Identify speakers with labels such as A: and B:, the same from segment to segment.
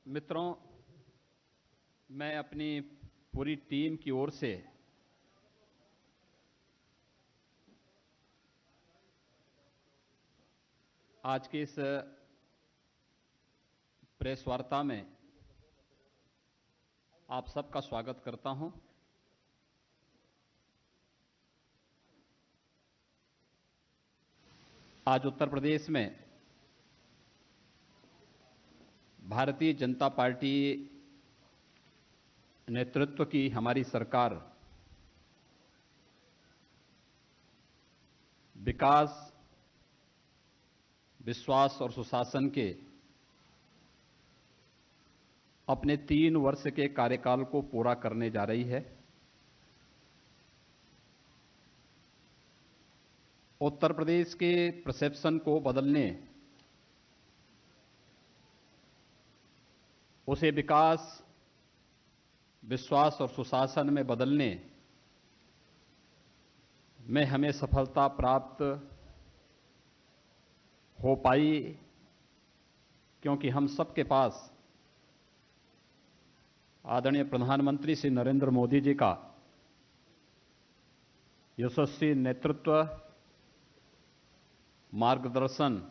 A: मित्रों, मैं अपनी पूरी टीम की ओर से आज की इस प्रेस वार्ता में आप सबका स्वागत करता हूं। आज उत्तर प्रदेश में भारतीय जनता पार्टी नेतृत्व की हमारी सरकार विकास, विश्वास और सुशासन के अपने 3 वर्ष के कार्यकाल को पूरा करने जा रही है। उत्तर प्रदेश के परसेप्शन को बदलने, उसे विकास, विश्वास और सुशासन में बदलने में हमें सफलता प्राप्त हो पाई, क्योंकि हम सबके पास आदरणीय प्रधानमंत्री श्री नरेंद्र मोदी जी का यशस्वी नेतृत्व, मार्गदर्शन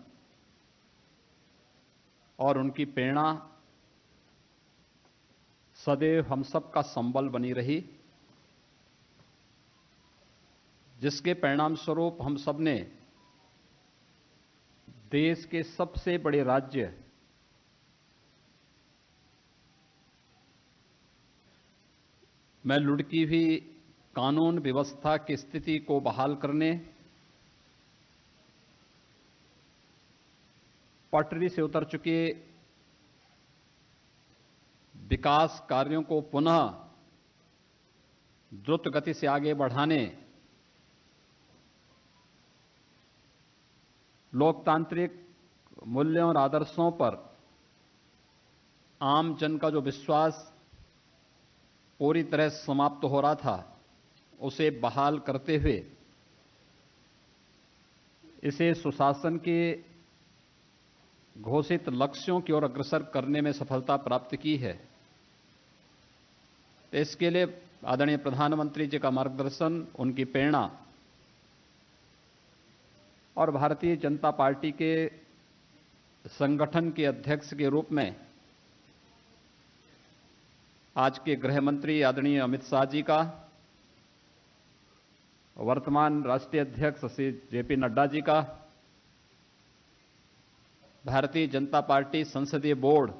A: और उनकी प्रेरणा सदैव हम सब का संबल बनी रही, जिसके परिणाम स्वरूप हम सब ने देश के सबसे बड़े राज्य में लुढ़की हुई कानून व्यवस्था की स्थिति को बहाल करने, पटरी से उतर चुके विकास कार्यों को पुनः द्रुत गति से आगे बढ़ाने, लोकतांत्रिक मूल्यों और आदर्शों पर आम जन का जो विश्वास पूरी तरह समाप्त हो रहा था, उसे बहाल करते हुए इसे सुशासन के घोषित लक्ष्यों की ओर अग्रसर करने में सफलता प्राप्त की है। इसके लिए आदरणीय प्रधानमंत्री जी का मार्गदर्शन, उनकी प्रेरणा और भारतीय जनता पार्टी के संगठन के अध्यक्ष के रूप में आज के गृह मंत्री आदरणीय अमित शाह जी का, वर्तमान राष्ट्रीय अध्यक्ष श्री जेपी नड्डा जी का, भारतीय जनता पार्टी संसदीय बोर्ड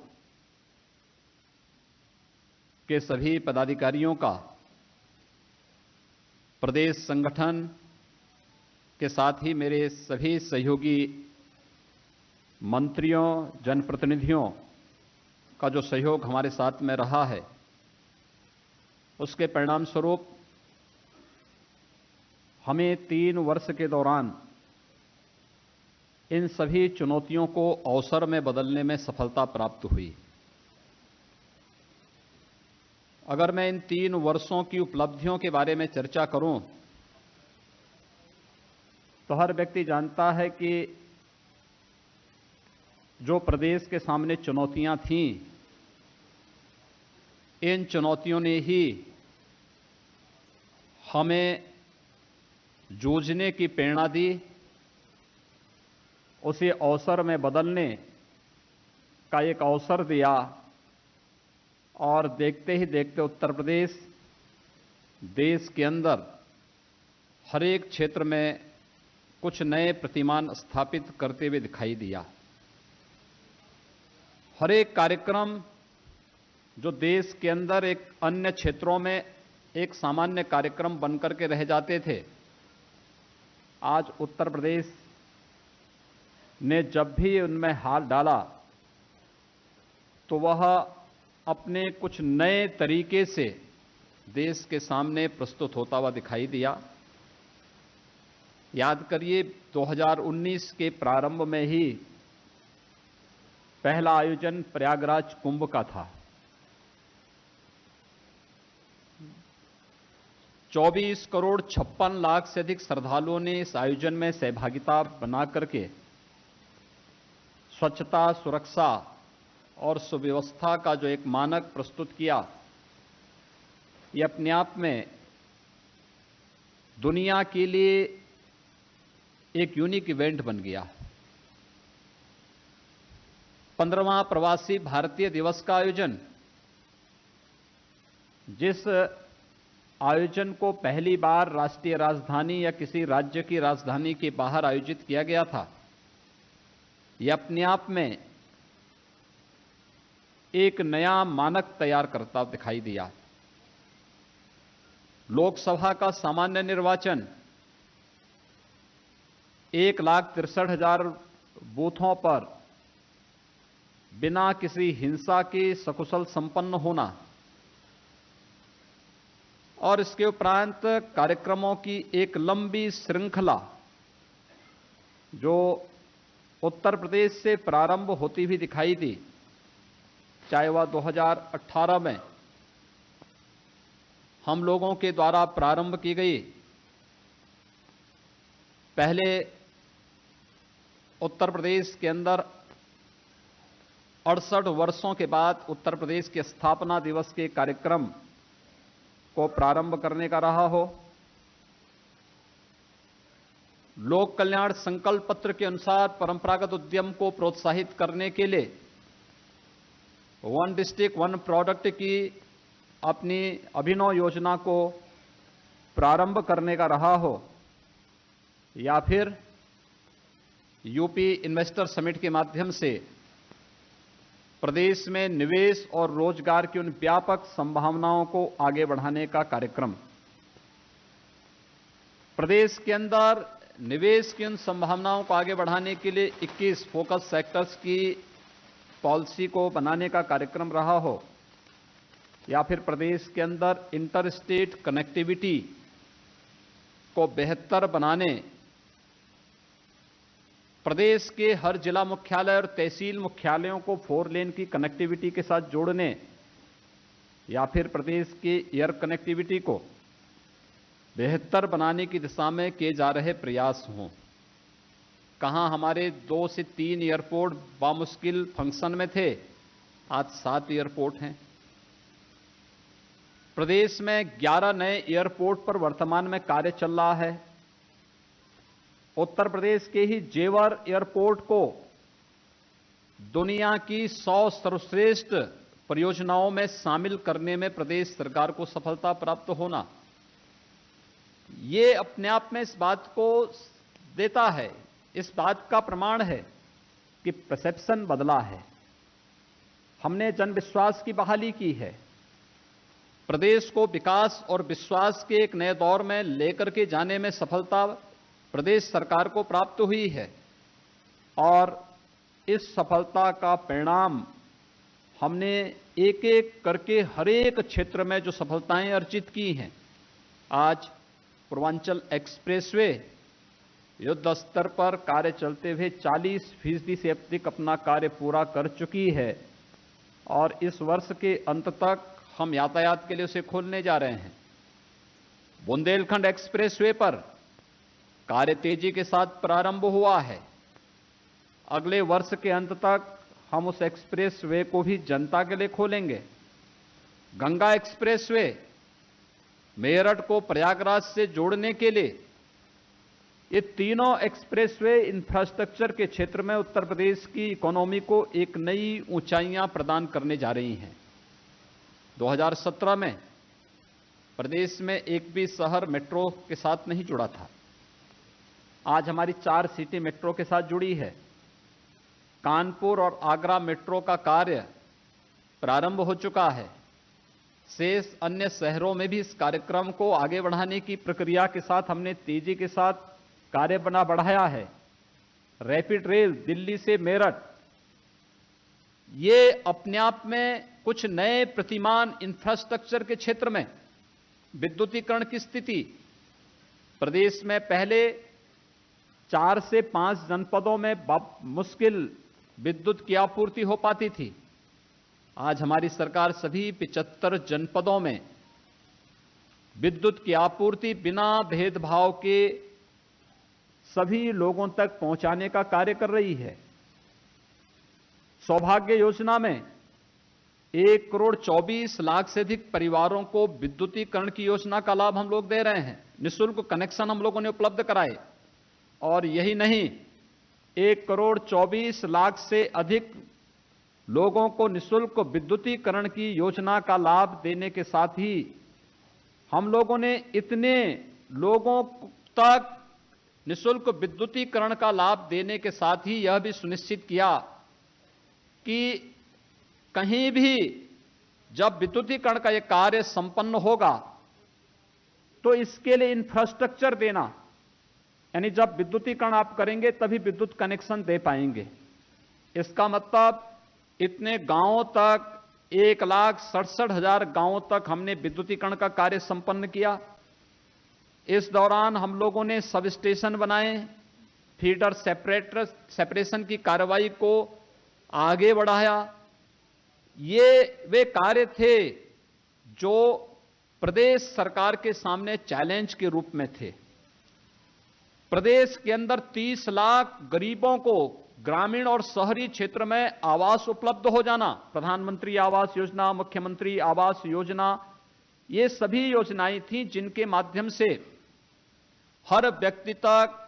A: के सभी पदाधिकारियों का, प्रदेश संगठन के साथ ही मेरे सभी सहयोगी मंत्रियों, जनप्रतिनिधियों का जो सहयोग हमारे साथ में रहा है, उसके परिणाम स्वरूप हमें 3 वर्ष के दौरान इन सभी चुनौतियों को अवसर में बदलने में सफलता प्राप्त हुई। अगर मैं इन 3 वर्षों की उपलब्धियों के बारे में चर्चा करूं, तो हर व्यक्ति जानता है कि जो प्रदेश के सामने चुनौतियां थीं, इन चुनौतियों ने ही हमें जूझने की प्रेरणा दी, उसे अवसर में बदलने का एक अवसर दिया और देखते ही देखते उत्तर प्रदेश देश के अंदर हर एक क्षेत्र में कुछ नए प्रतिमान स्थापित करते हुए दिखाई दिया। हर एक कार्यक्रम जो देश के अंदर एक अन्य क्षेत्रों में एक सामान्य कार्यक्रम बनकर के रह जाते थे, आज उत्तर प्रदेश ने जब भी उनमें हाथ डाला तो वह अपने कुछ नए तरीके से देश के सामने प्रस्तुत होता हुआ दिखाई दिया। याद करिए, 2019 के प्रारंभ में ही पहला आयोजन प्रयागराज कुंभ का था। 24 करोड़ 56 लाख से अधिक श्रद्धालुओं ने इस आयोजन में सहभागिता बना करके स्वच्छता, सुरक्षा और सुव्यवस्था का जो एक मानक प्रस्तुत किया, ये अपने आप में दुनिया के लिए एक यूनिक इवेंट बन गया। 15वां प्रवासी भारतीय दिवस का आयोजन, जिस आयोजन को पहली बार राष्ट्रीय राजधानी या किसी राज्य की राजधानी के बाहर आयोजित किया गया था, यह अपने आप में एक नया मानक तैयार करता दिखाई दिया। लोकसभा का सामान्य निर्वाचन 1,63,000 बूथों पर बिना किसी हिंसा के सकुशल संपन्न होना और इसके उपरांत कार्यक्रमों की एक लंबी श्रृंखला जो उत्तर प्रदेश से प्रारंभ होती हुई दिखाई दी, चाहे वह 2018 में हम लोगों के द्वारा प्रारंभ की गई। पहले उत्तर प्रदेश के अंदर 68 वर्षों के बाद उत्तर प्रदेश के स्थापना दिवस के कार्यक्रम को प्रारंभ करने का रहा हो, लोक कल्याण संकल्प पत्र के अनुसार परंपरागत उद्यम को प्रोत्साहित करने के लिए वन डिस्ट्रिक्ट वन प्रोडक्ट की अपनी अभिनव योजना को प्रारंभ करने का रहा हो, या फिर यूपी इन्वेस्टर समिट के माध्यम से प्रदेश में निवेश और रोजगार की उन व्यापक संभावनाओं को आगे बढ़ाने का कार्यक्रम। प्रदेश के अंदर निवेश की उन संभावनाओं को आगे बढ़ाने के लिए 21 फोकस सेक्टर्स की पॉलिसी को बनाने का कार्यक्रम रहा हो, या फिर प्रदेश के अंदर इंटर स्टेट कनेक्टिविटी को बेहतर बनाने, प्रदेश के हर जिला मुख्यालय और तहसील मुख्यालयों को 4 लेन की कनेक्टिविटी के साथ जोड़ने, या फिर प्रदेश के एयर कनेक्टिविटी को बेहतर बनाने की दिशा में किए जा रहे प्रयास हों। कहां हमारे 2 से 3 एयरपोर्ट बामुश्किल फंक्शन में थे, आज 7 एयरपोर्ट हैं। प्रदेश में 11 नए एयरपोर्ट पर वर्तमान में कार्य चल रहा है। उत्तर प्रदेश के ही जेवर एयरपोर्ट को दुनिया की 100 सर्वश्रेष्ठ परियोजनाओं में शामिल करने में प्रदेश सरकार को सफलता प्राप्त होना, ये अपने आप में इस बात को देता है, इस बात का प्रमाण है कि परसेप्शन बदला है। हमने जन विश्वास की बहाली की है। प्रदेश को विकास और विश्वास के एक नए दौर में लेकर के जाने में सफलता प्रदेश सरकार को प्राप्त हुई है, और इस सफलता का परिणाम हमने एक एक करके हर एक क्षेत्र में जो सफलताएं अर्जित की हैं, आज पूर्वांचल एक्सप्रेसवे युद्ध स्तर पर कार्य चलते हुए 40% से अधिक अपना कार्य पूरा कर चुकी है, और इस वर्ष के अंत तक हम यातायात के लिए उसे खोलने जा रहे हैं। बुंदेलखंड एक्सप्रेसवे पर कार्य तेजी के साथ प्रारंभ हुआ है। अगले वर्ष के अंत तक हम उस एक्सप्रेसवे को भी जनता के लिए खोलेंगे। गंगा एक्सप्रेसवे मेरठ को प्रयागराज से जोड़ने के लिए, ये तीनों एक्सप्रेसवे इंफ्रास्ट्रक्चर के क्षेत्र में उत्तर प्रदेश की इकोनॉमी को एक नई ऊंचाइयां प्रदान करने जा रही हैं। 2017 में प्रदेश में एक भी शहर मेट्रो के साथ नहीं जुड़ा था। आज हमारी 4 सिटी मेट्रो के साथ जुड़ी है। कानपुर और आगरा मेट्रो का कार्य प्रारंभ हो चुका है। शेष अन्य शहरों में भी इस कार्यक्रम को आगे बढ़ाने की प्रक्रिया के साथ हमने तेजी के साथ कार्य बढ़ाया है। रैपिड रेल दिल्ली से मेरठ, ये अपने आप में कुछ नए प्रतिमान इंफ्रास्ट्रक्चर के क्षेत्र में विद्युतीकरण की स्थिति, प्रदेश में पहले 4 से 5 जनपदों में मुश्किल विद्युत की आपूर्ति हो पाती थी। आज हमारी सरकार सभी 75 जनपदों में विद्युत की आपूर्ति बिना भेदभाव के सभी लोगों तक पहुंचाने का कार्य कर रही है। सौभाग्य योजना में 1,24,00,000 से अधिक परिवारों को विद्युतीकरण की योजना का लाभ हम लोग दे रहे हैं। निःशुल्क कनेक्शन हम लोगों ने उपलब्ध कराए। और यही नहीं, 1,24,00,000 से अधिक लोगों को निःशुल्क विद्युतीकरण की योजना का लाभ देने के साथ ही हम लोगों ने इतने लोगों तक निःशुल्क विद्युतीकरण का लाभ देने के साथ ही यह भी सुनिश्चित किया कि कहीं भी जब विद्युतीकरण का यह कार्य संपन्न होगा तो इसके लिए इंफ्रास्ट्रक्चर देना, यानी जब विद्युतीकरण आप करेंगे तभी विद्युत कनेक्शन दे पाएंगे। इसका मतलब इतने गांवों तक 1,67,000 गांवों तक हमने विद्युतीकरण का कार्य संपन्न किया। इस दौरान हम लोगों ने सब स्टेशन बनाए, फीडर सेपरेशन की कार्रवाई को आगे बढ़ाया। ये वे कार्य थे जो प्रदेश सरकार के सामने चैलेंज के रूप में थे। प्रदेश के अंदर 30 लाख गरीबों को ग्रामीण और शहरी क्षेत्र में आवास उपलब्ध हो जाना, प्रधानमंत्री आवास योजना, मुख्यमंत्री आवास योजना, ये सभी योजनाएं थी जिनके माध्यम से हर व्यक्ति तक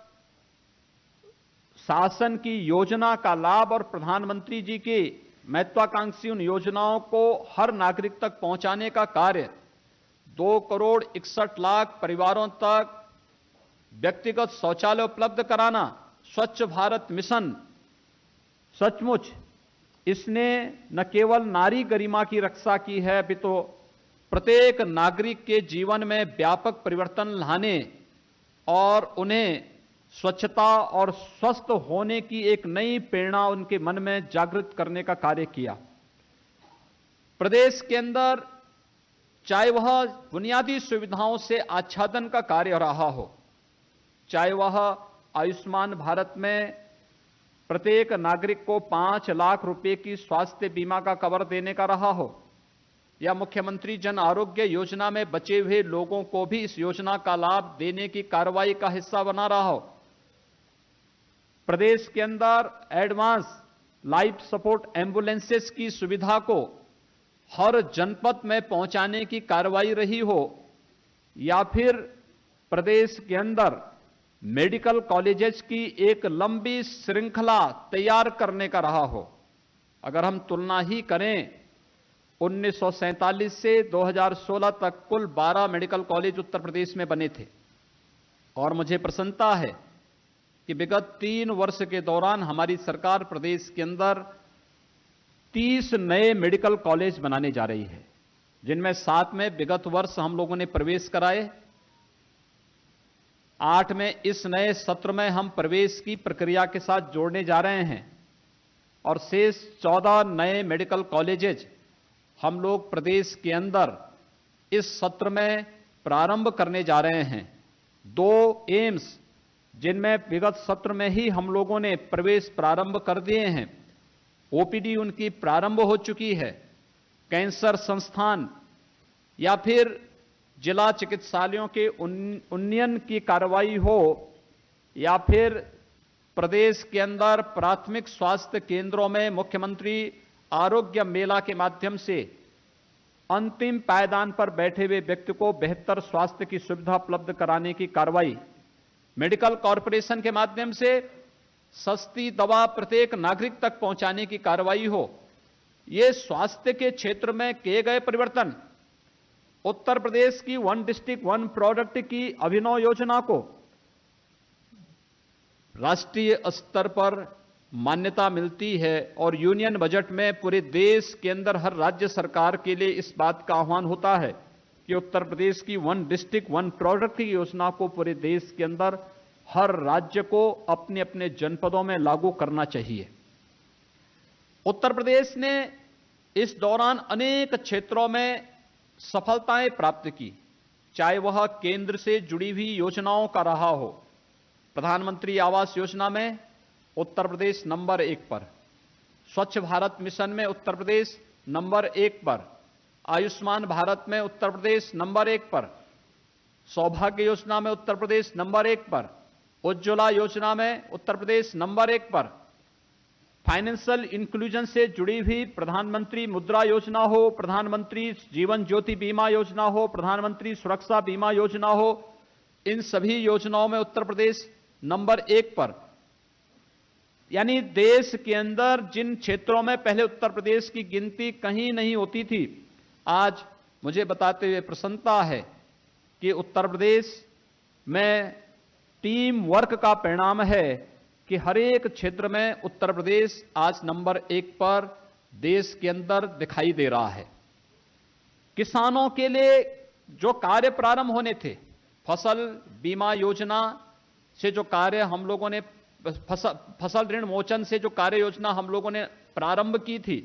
A: शासन की योजना का लाभ और प्रधानमंत्री जी की महत्वाकांक्षी उन योजनाओं को हर नागरिक तक पहुंचाने का कार्य 2,61,00,000 परिवारों तक व्यक्तिगत शौचालय उपलब्ध कराना, स्वच्छ भारत मिशन, सचमुच इसने न केवल नारी गरिमा की रक्षा की है, अभी तो प्रत्येक नागरिक के जीवन में व्यापक परिवर्तन लाने और उन्हें स्वच्छता और स्वस्थ होने की एक नई प्रेरणा उनके मन में जागृत करने का कार्य किया। प्रदेश के अंदर चाहे वह बुनियादी सुविधाओं से आच्छादन का कार्य रहा हो, चाहे वह आयुष्मान भारत में प्रत्येक नागरिक को 5 लाख रुपए की स्वास्थ्य बीमा का कवर देने का रहा हो, या मुख्यमंत्री जन आरोग्य योजना में बचे हुए लोगों को भी इस योजना का लाभ देने की कार्रवाई का हिस्सा बना रहा हो। प्रदेश के अंदर एडवांस लाइफ सपोर्ट एम्बुलेंसेस की सुविधा को हर जनपद में पहुंचाने की कार्रवाई रही हो, या फिर प्रदेश के अंदर मेडिकल कॉलेजेस की एक लंबी श्रृंखला तैयार करने का रहा हो। अगर हम तुलना ही करें 1947 से 2016 तक कुल 12 मेडिकल कॉलेज उत्तर प्रदेश में बने थे, और मुझे प्रसन्नता है कि विगत 3 वर्ष के दौरान हमारी सरकार प्रदेश के अंदर 30 नए मेडिकल कॉलेज बनाने जा रही है, जिनमें 7 में विगत वर्ष हम लोगों ने प्रवेश कराए, 8 में इस नए सत्र में हम प्रवेश की प्रक्रिया के साथ जोड़ने जा रहे हैं, और शेष 14 नए मेडिकल कॉलेजेज हम लोग प्रदेश के अंदर इस सत्र में प्रारंभ करने जा रहे हैं। 2 एम्स जिनमें विगत सत्र में ही हम लोगों ने प्रवेश प्रारंभ कर दिए हैं, ओपीडी उनकी प्रारंभ हो चुकी है। कैंसर संस्थान या फिर जिला चिकित्सालयों के उन्नयन की कार्रवाई हो, या फिर प्रदेश के अंदर प्राथमिक स्वास्थ्य केंद्रों में मुख्यमंत्री आरोग्य मेला के माध्यम से अंतिम पायदान पर बैठे हुए व्यक्ति को बेहतर स्वास्थ्य की सुविधा उपलब्ध कराने की कार्रवाई, मेडिकल कॉरपोरेशन के माध्यम से सस्ती दवा प्रत्येक नागरिक तक पहुंचाने की कार्रवाई हो, ये स्वास्थ्य के क्षेत्र में किए गए परिवर्तन, उत्तर प्रदेश की 1 डिस्ट्रिक्ट 1 प्रोडक्ट की अभिनव योजना को राष्ट्रीय स्तर पर मान्यता मिलती है, और यूनियन बजट में पूरे देश के अंदर हर राज्य सरकार के लिए इस बात का आह्वान होता है कि उत्तर प्रदेश की 1 डिस्ट्रिक्ट 1 प्रोडक्ट की योजना को पूरे देश के अंदर हर राज्य को अपने अपने जनपदों में लागू करना चाहिए। उत्तर प्रदेश ने इस दौरान अनेक क्षेत्रों में सफलताएं प्राप्त की, चाहे वह केंद्र से जुड़ी हुई योजनाओं का रहा हो। प्रधानमंत्री आवास योजना में उत्तर प्रदेश नंबर 1 पर, स्वच्छ भारत मिशन में उत्तर प्रदेश नंबर 1 पर, आयुष्मान भारत में उत्तर प्रदेश नंबर 1 पर, सौभाग्य योजना में उत्तर प्रदेश नंबर 1 पर, उज्ज्वला योजना में उत्तर प्रदेश नंबर 1 पर, फाइनेंशियल इंक्लूजन से जुड़ी हुई प्रधानमंत्री मुद्रा योजना हो, प्रधानमंत्री जीवन ज्योति बीमा योजना हो, प्रधानमंत्री सुरक्षा बीमा योजना हो, इन सभी योजनाओं में उत्तर प्रदेश नंबर 1 पर, यानी देश के अंदर जिन क्षेत्रों में पहले उत्तर प्रदेश की गिनती कहीं नहीं होती थी, आज मुझे बताते हुए प्रसन्नता है कि उत्तर प्रदेश में टीम वर्क का परिणाम है कि हर एक क्षेत्र में उत्तर प्रदेश आज नंबर 1 पर देश के अंदर दिखाई दे रहा है। किसानों के लिए जो कार्य प्रारंभ होने थे, फसल बीमा योजना से जो कार्य हम लोगों ने, फसल ऋण मोचन से जो कार्य योजना हम लोगों ने प्रारंभ की थी,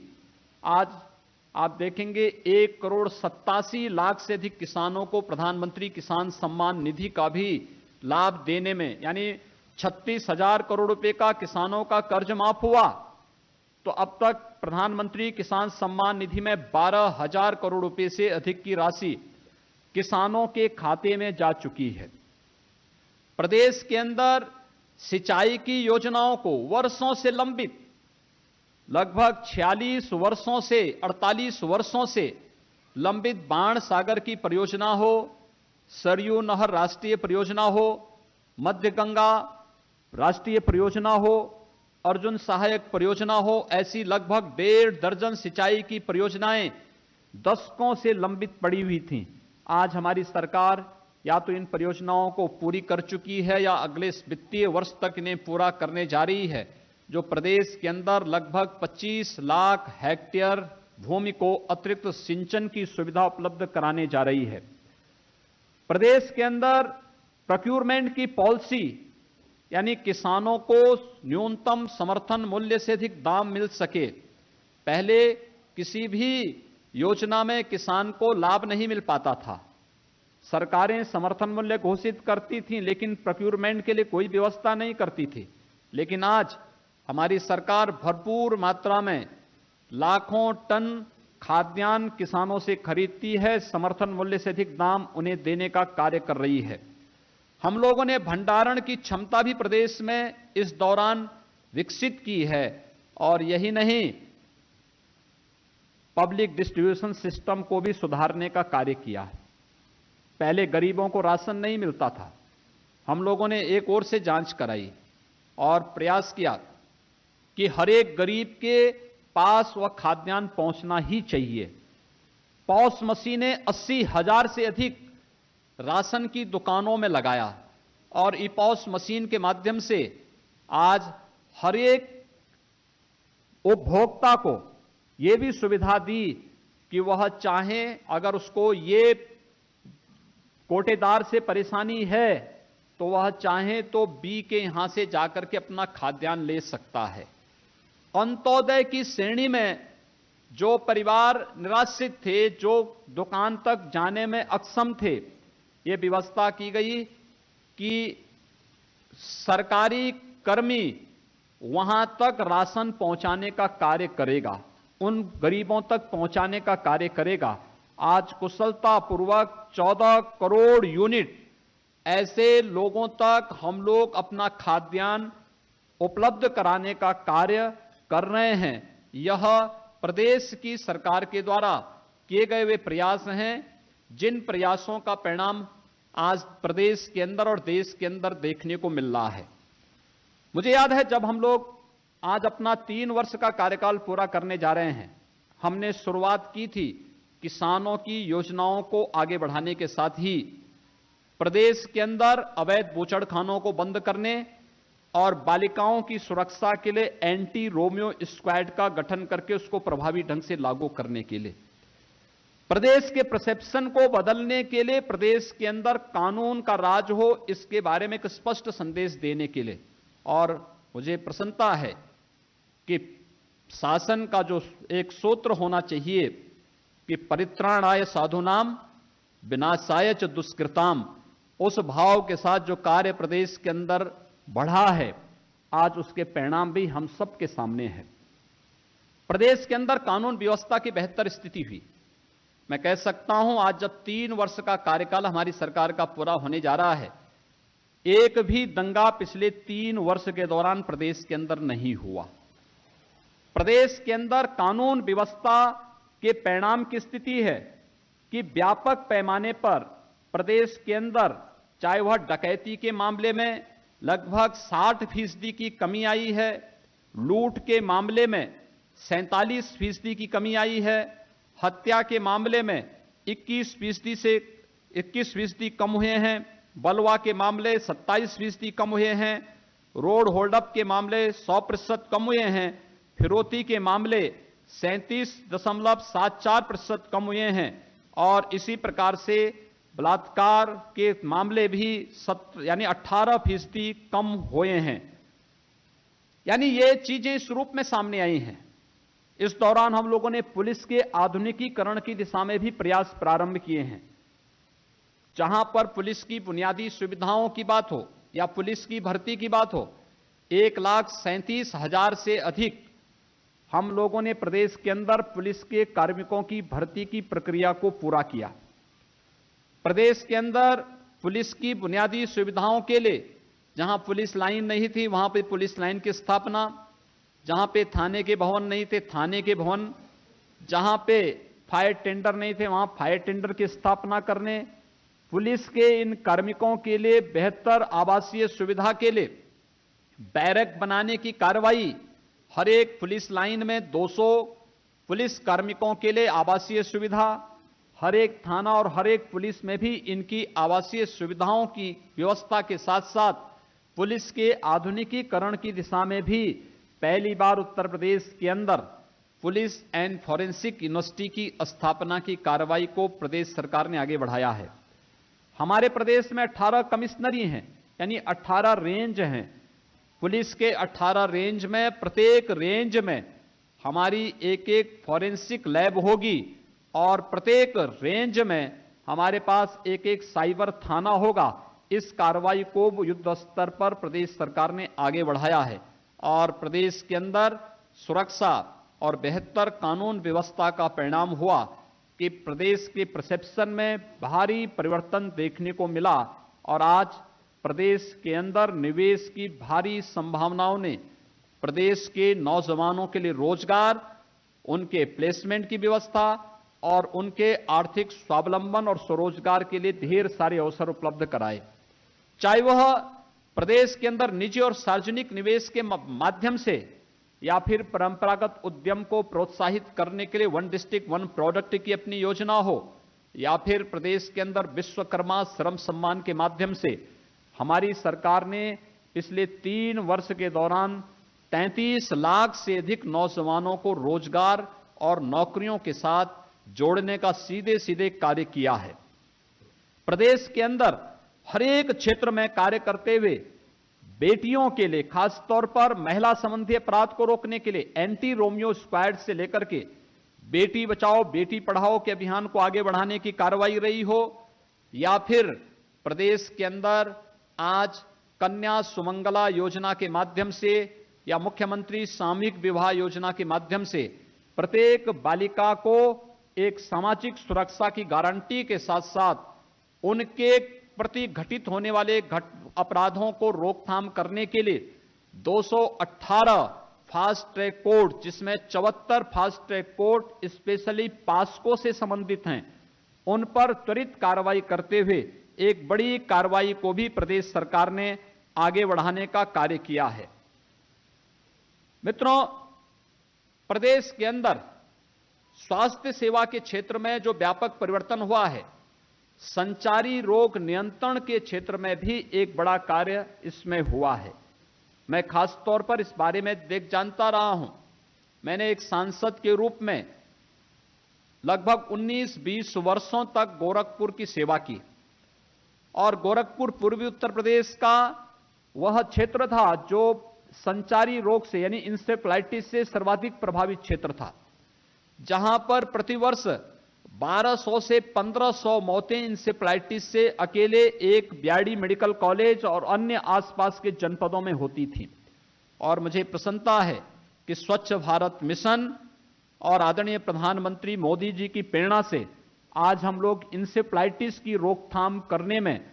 A: आज आप देखेंगे 1,87,00,000 से अधिक किसानों को प्रधानमंत्री किसान सम्मान निधि का भी लाभ देने में, यानी 36,000 करोड़ रुपए का किसानों का कर्ज माफ हुआ, तो अब तक प्रधानमंत्री किसान सम्मान निधि में 12,000 करोड़ रुपए से अधिक की राशि किसानों के खाते में जा चुकी है। प्रदेश के अंदर सिंचाई की योजनाओं को वर्षों से लंबित, लगभग 46 वर्षों से 48 वर्षों से लंबित बाण सागर की परियोजना हो, सरयू नहर राष्ट्रीय परियोजना हो, मध्य गंगा राष्ट्रीय परियोजना हो, अर्जुन सहायक परियोजना हो, ऐसी लगभग 1.5 दर्जन सिंचाई की परियोजनाएं दशकों से लंबित पड़ी हुई थीं। आज हमारी सरकार या तो इन परियोजनाओं को पूरी कर चुकी है या अगले वित्तीय वर्ष तक इन्हें पूरा करने जा रही है, जो प्रदेश के अंदर लगभग 25 लाख हेक्टेयर भूमि को अतिरिक्त सिंचन की सुविधा उपलब्ध कराने जा रही है। प्रदेश के अंदर प्रोक्यूरमेंट की पॉलिसी, यानी किसानों को न्यूनतम समर्थन मूल्य से अधिक दाम मिल सके। पहले किसी भी योजना में किसान को लाभ नहीं मिल पाता था, सरकारें समर्थन मूल्य घोषित करती थीं लेकिन प्रोक्यूरमेंट के लिए कोई व्यवस्था नहीं करती थी। लेकिन आज हमारी सरकार भरपूर मात्रा में लाखों टन खाद्यान्न किसानों से खरीदती है, समर्थन मूल्य से अधिक दाम उन्हें देने का कार्य कर रही है। हम लोगों ने भंडारण की क्षमता भी प्रदेश में इस दौरान विकसित की है, और यही नहीं, पब्लिक डिस्ट्रीब्यूशन सिस्टम को भी सुधारने का कार्य किया है। पहले गरीबों को राशन नहीं मिलता था, हम लोगों ने एक ओर से जांच कराई और प्रयास किया कि हर एक गरीब के पास वह खाद्यान्न पहुंचना ही चाहिए। पॉस मशीनें 80,000 से अधिक राशन की दुकानों में लगाया, और ईपॉस मशीन के माध्यम से आज हर एक उपभोक्ता को यह भी सुविधा दी कि वह चाहे, अगर उसको ये कोटेदार से परेशानी है तो वह चाहे तो बी के यहां से जाकर के अपना खाद्यान्न ले सकता है। अंत्योदय की श्रेणी में जो परिवार निराश्रित थे, जो दुकान तक जाने में अक्षम थे, ये व्यवस्था की गई कि सरकारी कर्मी वहां तक राशन पहुंचाने का कार्य करेगा, उन गरीबों तक पहुंचाने का कार्य करेगा। आज कुशलतापूर्वक 14 करोड़ यूनिट ऐसे लोगों तक हम लोग अपना खाद्यान्न उपलब्ध कराने का कार्य कर रहे हैं। यह प्रदेश की सरकार के द्वारा किए गए वे प्रयास हैं, जिन प्रयासों का परिणाम आज प्रदेश के अंदर और देश के अंदर देखने को मिल रहा है। मुझे याद है जब हम लोग आज अपना 3 वर्ष का कार्यकाल पूरा करने जा रहे हैं, हमने शुरुआत की थी किसानों की योजनाओं को आगे बढ़ाने के साथ ही प्रदेश के अंदर अवैध बूचड़खानों को बंद करने और बालिकाओं की सुरक्षा के लिए एंटी रोमियो स्क्वाड का गठन करके उसको प्रभावी ढंग से लागू करने के लिए, प्रदेश के परसेप्शन को बदलने के लिए, प्रदेश के अंदर कानून का राज हो, इसके बारे में एक स्पष्ट संदेश देने के लिए। और मुझे प्रसन्नता है कि शासन का जो एक सूत्र होना चाहिए कि परित्राणाय साधूनाम विनाशाय च दुष्कृताम, उस भाव के साथ जो कार्य प्रदेश के अंदर बढ़ा है, आज उसके परिणाम भी हम सबके सामने हैं। प्रदेश के अंदर कानून व्यवस्था की बेहतर स्थिति हुई। मैं कह सकता हूं आज जब 3 वर्ष का कार्यकाल हमारी सरकार का पूरा होने जा रहा है, एक भी दंगा पिछले 3 वर्ष के दौरान प्रदेश के अंदर नहीं हुआ। प्रदेश के अंदर कानून व्यवस्था के परिणाम की स्थिति है कि व्यापक पैमाने पर प्रदेश के अंदर चाहे वह डकैती के मामले में लगभग 60% की कमी आई है, लूट के मामले में 47% की कमी आई है, हत्या के मामले में 21% से 21% कम हुए हैं, बलवा के मामले 27% कम हुए हैं, रोड होल्डअप के मामले 100% कम हुए हैं, फिरौती के मामले 37.74% कम हुए हैं और इसी प्रकार से बलात्कार के मामले भी यानी 18% कम हुए हैं। यानी ये चीजें इस रूप में सामने आई हैं। इस दौरान हम लोगों ने पुलिस के आधुनिकीकरण की दिशा में भी प्रयास प्रारंभ किए हैं। जहां पर पुलिस की बुनियादी सुविधाओं की बात हो या पुलिस की भर्ती की बात हो, 1,37,000 से अधिक हम लोगों ने प्रदेश के अंदर पुलिस के कार्मिकों की भर्ती की प्रक्रिया को पूरा किया। प्रदेश के अंदर पुलिस की बुनियादी सुविधाओं के लिए जहां पुलिस लाइन नहीं थी वहां पे पुलिस लाइन की स्थापना, जहां पे थाने के भवन नहीं थे थाने के भवन, जहां पे फायर टेंडर नहीं थे वहां फायर टेंडर की स्थापना करने, पुलिस के इन कार्मिकों के लिए बेहतर आवासीय सुविधा के लिए बैरक बनाने की कार्रवाई, हर एक पुलिस लाइन में 200 पुलिस कार्मिकों के लिए आवासीय सुविधा, हर एक थाना और हर एक पुलिस में भी इनकी आवासीय सुविधाओं की व्यवस्था के साथ साथ पुलिस के आधुनिकीकरण की दिशा में भी पहली बार उत्तर प्रदेश के अंदर पुलिस एंड फॉरेंसिक यूनिवर्सिटी की स्थापना की कार्रवाई को प्रदेश सरकार ने आगे बढ़ाया है। हमारे प्रदेश में 18 कमिश्नरी हैं, यानी 18 रेंज हैं। पुलिस के 18 रेंज में प्रत्येक रेंज में हमारी एक एक फॉरेंसिक लैब होगी और प्रत्येक रेंज में हमारे पास एक एक साइबर थाना होगा। इस कार्रवाई को युद्ध स्तर पर प्रदेश सरकार ने आगे बढ़ाया है और प्रदेश के अंदर सुरक्षा और बेहतर कानून व्यवस्था का परिणाम हुआ कि प्रदेश के परसेप्शन में भारी परिवर्तन देखने को मिला और आज प्रदेश के अंदर निवेश की भारी संभावनाओं ने प्रदेश के नौजवानों के लिए रोजगार, उनके प्लेसमेंट की व्यवस्था और उनके आर्थिक स्वावलंबन और स्वरोजगार के लिए ढेर सारे अवसर उपलब्ध कराए। चाहे वह प्रदेश के अंदर निजी और सार्वजनिक निवेश के माध्यम से या फिर परंपरागत उद्यम को प्रोत्साहित करने के लिए वन डिस्ट्रिक्ट वन प्रोडक्ट की अपनी योजना हो या फिर प्रदेश के अंदर विश्वकर्मा श्रम सम्मान के माध्यम से हमारी सरकार ने पिछले 3 वर्ष के दौरान 33 लाख से अधिक नौजवानों को रोजगार और नौकरियों के साथ जोड़ने का सीधे सीधे कार्य किया है। प्रदेश के अंदर हर एक क्षेत्र में कार्य करते हुए बेटियों के लिए खासतौर पर महिला संबंधी अपराध को रोकने के लिए एंटी रोमियो स्क्वाड से लेकर के बेटी बचाओ बेटी पढ़ाओ के अभियान को आगे बढ़ाने की कार्रवाई रही हो या फिर प्रदेश के अंदर आज कन्या सुमंगला योजना के माध्यम से या मुख्यमंत्री सामूहिक विवाह योजना के माध्यम से प्रत्येक बालिका को एक सामाजिक सुरक्षा की गारंटी के साथ साथ उनके प्रति घटित होने वाले अपराधों को रोकथाम करने के लिए 218 फास्ट ट्रैक कोर्ट, जिसमें 74 fast track court specially POCSO से संबंधित हैं, उन पर त्वरित कार्रवाई करते हुए एक बड़ी कार्रवाई को भी प्रदेश सरकार ने आगे बढ़ाने का कार्य किया है। मित्रों, प्रदेश के अंदर स्वास्थ्य सेवा के क्षेत्र में जो व्यापक परिवर्तन हुआ है, संचारी रोग नियंत्रण के क्षेत्र में भी एक बड़ा कार्य इसमें हुआ है। मैं खास तौर पर इस बारे में जानता रहा हूं। मैंने एक सांसद के रूप में लगभग 19-20 वर्षों तक गोरखपुर की सेवा की और गोरखपुर पूर्वी उत्तर प्रदेश का वह क्षेत्र था जो संचारी रोग से यानी इंसेफ्लाइटिस से सर्वाधिक प्रभावित क्षेत्र था, जहां पर प्रतिवर्ष 1200 से 1500 मौतें इंसेफ्लाइटिस से अकेले एक बीआरडी मेडिकल कॉलेज और अन्य आसपास के जनपदों में होती थी। और मुझे प्रसन्नता है कि स्वच्छ भारत मिशन और आदरणीय प्रधानमंत्री मोदी जी की प्रेरणा से आज हम लोग इंसेफ्लाइटिस की रोकथाम करने में